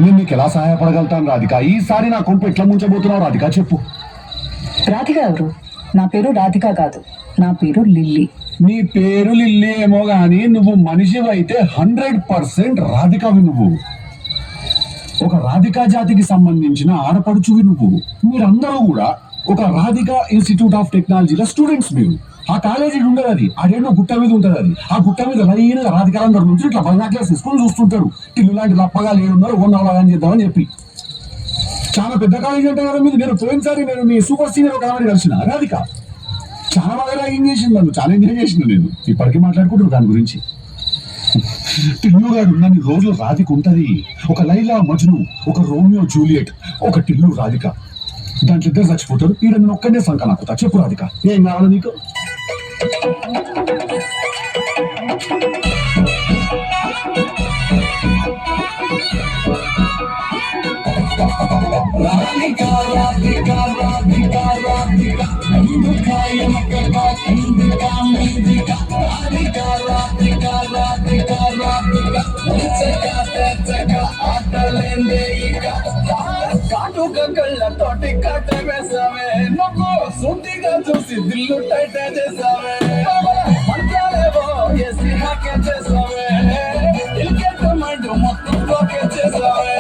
నేను నీకు ఎలా సహాయపడగలుగుతాను రాధిక? ఈసారి నా కొంపు ఎట్లా ముంచబోతున్నావు రాధిక, చెప్పు. రాధిక ఎవరు? నా పేరు రాధిక కాదు, నా పేరు లిల్లీ. నీ పేరు లిల్లీ ఏమో గాని నువ్వు మనిషివైతే 100% రాధికవి నువ్వు. ఒక రాధికా జాతికి సంబంధించిన ఆడపడుచువి నువ్వు. మీరందరూ కూడా ఒక రాధికా ఇన్స్టిట్యూట్ ఆఫ్ టెక్నాలజీలో స్టూడెంట్స్ మీరు. ఆ కాలేజీ ఉండదు, అది అదేంటో గుట్ట మీద ఉంటది. అది ఆ గుట్ట మీద లైన్గా రాధికాలందరూ నుంచి ఇట్లా బనాక్లాస్ తీసుకొని చూస్తుంటారు. టిల్లు లాంటి లప్పగా లేడున్నారు, ఓన్ చేద్దామని చెప్పి. చాలా పెద్ద కాలేజీ అంటే కదా మీరు. నేను పోయినసారి నేను మీ సూపర్ సీనియర్ ఒక ఆమెను కలిసిన రాధిక. చాలా బాగా ర్యాగింగ్ చేసింది నన్ను, చాలా ఎంజాయ్ చేసింది. నేను ఇప్పటికీ మాట్లాడుకుంటున్నాను దాని గురించి. టిల్లు గారు ఉన్నన్ని రోజులు రాధిక ఉంటది. ఒక లైలా మజ్ను, ఒక రోమియో జూలియట్, ఒక టిల్లు రాధిక. దాంట్లో ఇద్దరు చచ్చిపోతారు. ఈడ నేను ఒక్కడే సంక నాకు. చెప్పు రాధిక, ఏం కావాలి నీకు? కళ్ళతోటి కట్ట వేసావే, నువ్వు సుంటిగా చూసి దిల్లు టైట్ చేసావే, మంచాలేవో ఎసి హాకే చేసావే, ఇల్కెట్టమంటూ మొత్తం కోకే చేసావే,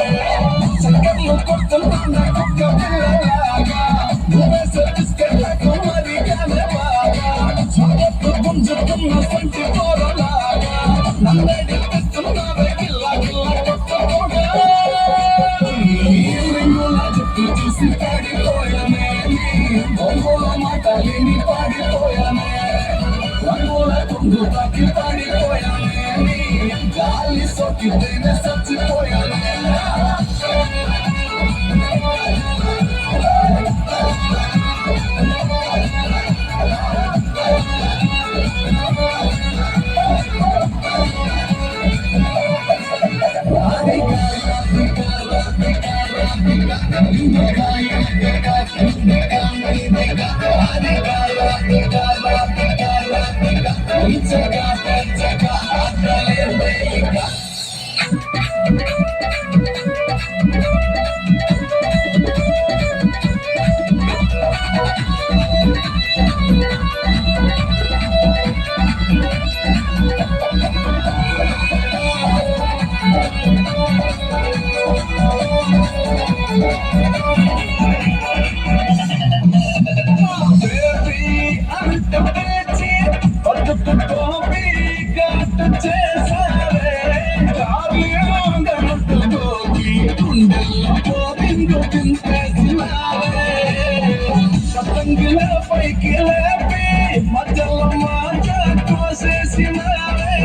చక్కర్లు కొడుతున్నా కుక్క పిల్లలాగా, నువ్వేసే బిస్కెట్లకు మరి కానే బాగా, చొక్కత్తు గుంజుతున్న సంటి పోరలాగా, నన్నేడి పిస్తున్నావే గిల్లా గిల్లా కొట్టుకోగా. చూసి పాడిపోయానే, ఒంగోల మాటలిని పాడిపోయానే, రంగుల కుంగు తాకి పాడిపోయానే, గాలి సోకితేనే చచ్చిపోయానే. పైకి లేపి మధ్యలో మాట కోసేసినావే,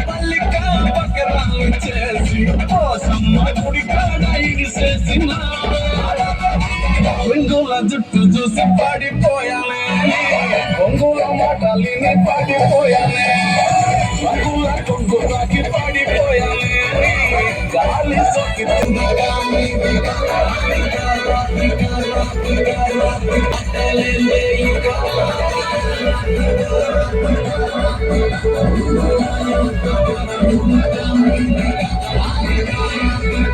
పల్లిక పక్కరాలు చేసి కోసమ్మ గుడి కాడ ఇడిసేసినావే, రంగుల జుట్టు చూసి పాడిపోయానే, రంగుల మాటలిని పాడిపోయానే, రంగుల కొంగు తాకి పాడిపోయానే, గాలి సోకి తిందగా